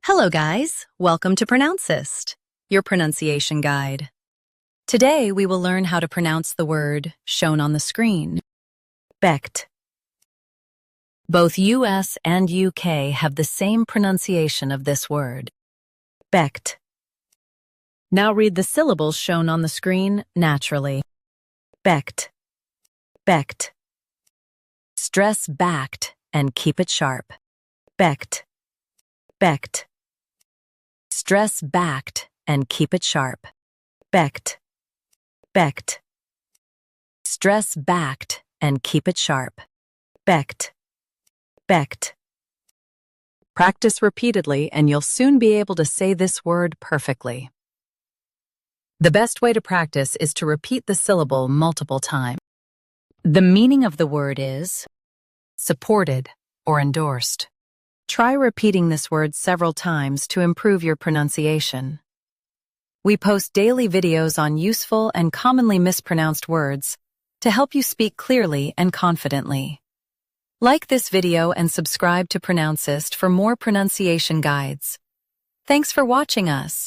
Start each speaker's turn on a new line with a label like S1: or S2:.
S1: Hello guys, welcome to Pronouncist, your pronunciation guide. Today we will learn how to pronounce the word shown on the screen, becht. Both US and UK have the same pronunciation of this word, becht. Now read the syllables shown on the screen naturally. Becht, becht. Stress backed and keep it sharp. Becht, becht. Stress backed and keep it sharp. Becht, becht. Stress backed and keep it sharp. Becht, becht. Practice repeatedly and you'll soon be able to say this word perfectly. The best way to practice is to repeat the syllable multiple times. The meaning of the word is supported or endorsed. Try repeating this word several times to improve your pronunciation. We post daily videos on useful and commonly mispronounced words to help you speak clearly and confidently. Like this video and subscribe to Pronouncist for more pronunciation guides. Thanks for watching us.